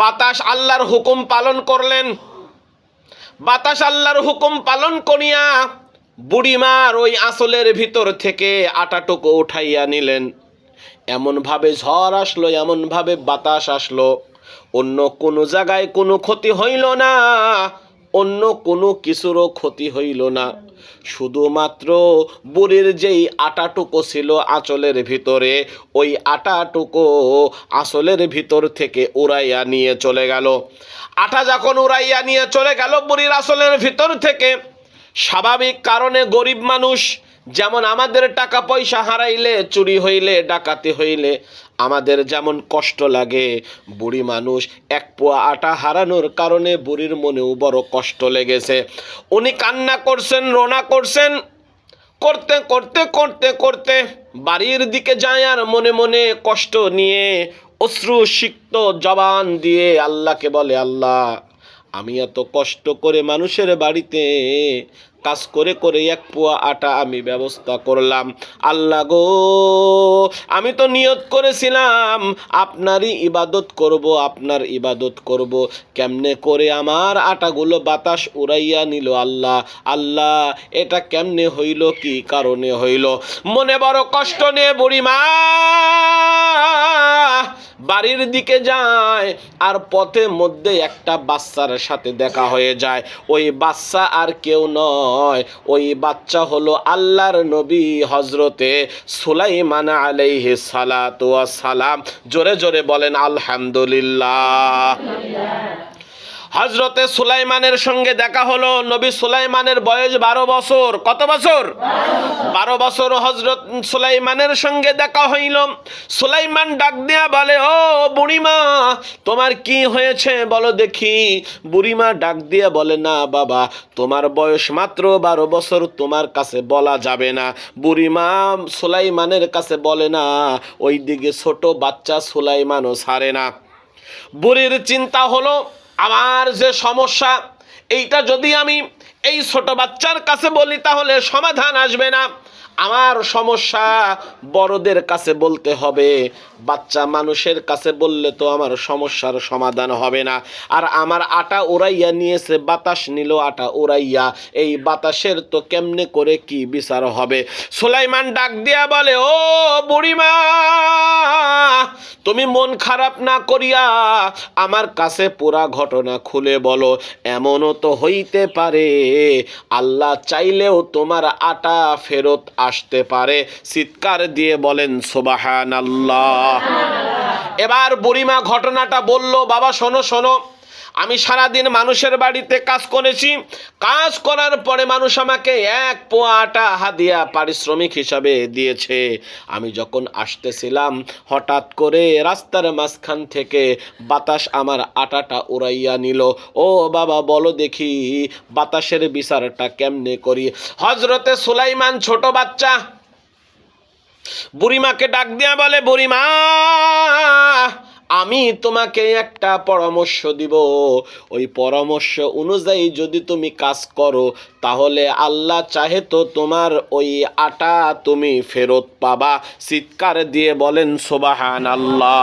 বাতাস আল্লাহর হুকুম পালন করলেন। বাতাস আল্লাহর হুকুম পালন করিয়া বুড়িমার ওই আঁচলের ভিতর থেকে আটাটুকু উঠাইয়া নিলেন। এমনভাবে ঝড় আসলো, এমনভাবে বাতাস আসলো, অন্য কোনো জায়গায় কোনো ক্ষতি হইল না, অন্য কোনো কিছুরও ক্ষতি হইল না। শুধুমাত্র বুড়ির যেই আটাটুকু ছিল আঁচলের ভিতরে, ওই আটাটুকু আঁচলের ভিতর থেকে উড়াইয়া নিয়ে চলে গেল। আটা যখন উড়াইয়া নিয়ে চলে গেল বুড়ির আঁচলের ভিতর থেকে, স্বাভাবিক কারণে গরিব মানুষ যেমন আমাদের টাকা পয়সা হারাইলে, চুরি হইলে, ডাকাতি হইলে আমাদের যেমন কষ্ট লাগে, বুড়ি মানুষ এক পোয়া আটা হারানোর কারণে বুড়ির মনেও বড় কষ্ট লেগেছে। উনি কান্না করছেন, রোনা করছেন। করতে করতে করতে করতে বাড়ির দিকে যায় আর মনে মনে কষ্ট নিয়ে অশ্রু সিক্ত জবান দিয়ে আল্লাহকে বলে, আল্লাহ, আমি এত কষ্ট করে মানুষের বাড়িতে কাজ করে করে এক পোয়া আটা আমি ব্যবস্থা করলাম। আল্লাহ গো, আমি তো নিয়ত করেছিলাম আপনারই ইবাদত করব, আপনার ইবাদত করব। কেমনে করে আমার আটাগুলো বাতাস উড়াইয়া নিল আল্লাহ। আল্লাহ, এটা কেমনে হইল, কি কারণে হইল? মনে বড় কষ্ট নিয়ে বুড়িমা বাড়ির দিকে যায় আর পথের মধ্যে একটা বাচ্চার সাথে দেখা হয়ে যায়। ওই বাচ্চা আর কেউ নয়, ওই বাচ্চা হলো আল্লাহর নবী হজরতে সুলাইমান আলাইহিস সালাতু ওয়াস সালাম। জোরে জোরে বলেন আলহামদুলিল্লাহ। হজরতে সুলাইমানের সঙ্গে দেখা হলো। নবী সুলাইমানের বয়স 12 বছর। কত বছর? 12 বছর হজরত সুলাইমানের সঙ্গে দেখা হইল। সুলাইমান ডাক দিয়া বলে, ও বুড়িমা, তোমার কি হয়েছে বলো দেখি। বুড়িমা ডাক দিয়া বলে, না বাবা, তোমার বয়স মাত্র 12 বছর, তোমার কাছে বলা যাবে না। বুড়িমা সুলাইমানের কাছে বলে না, ওইদিকে ছোট বাচ্চা সুলাইমানও ছাড়ে না। বুড়ির চিন্তা হলো, আমার যে সমস্যা, এইটা যদি আমি এই ছোট বাচ্চার কাছে বলি তাহলে সমাধান আসবে না। আমার সমস্যা বড়দের কাছে বলতে হবে, বাচ্চা মানুষের কাছে বললে তো আমার সমস্যার সমাধান হবে না। আর আমার আটা উড়াইয়া নিয়েছে, বাতাস নিল আটা উড়াইয়া, এই বাতাসের তো কেমনে করে কি বিচার হবে? সুলাইমান ডাক দিয়া বলে, ও বুড়িমা, তুমি মন খারাপ না করিয়া আমার কাছে পুরা ঘটনা খুলে বলো। এমনও তো হইতে পারে আল্লাহ চাইলেও তোমার আটা ফেরত আসতে পারে। চিৎকার দিয়ে বলেন সুবহানাল্লাহ। এবার বুড়িমা ঘটনাটা বলল, বাবা শোনো শোনো, আমি সারাদিন মানুষের বাড়িতে কাজ করেছি। কাজ করার পরে মানুষ আমাকে এক পোয়া আটা হাদিয়া পারিশ্রমিক হিসাবে দিয়েছে। আমি যখন আসতেছিলাম হঠাৎ করে রাস্তার মাঝখান থেকে বাতাস আমার আটাটা উড়াইয়া নিল। ও বাবা, বলো দেখি বাতাসের বিচারটা কেমনে করি? হজরতে সুলাইমান ছোট বাচ্চা বুড়িমাকে ডাক দিয়া বলে, বুড়িমা, আমি তোমাকে একটা পরামর্শ দিব। ওই পরামর্শ অনুযায়ী যদি তুমি কাজ করো তাহলে আল্লাহ চাহে তো তোমার ওই আটা তুমি ফেরত পাবা। চিৎকার দিয়ে বলেন সুবহানাল্লাহ।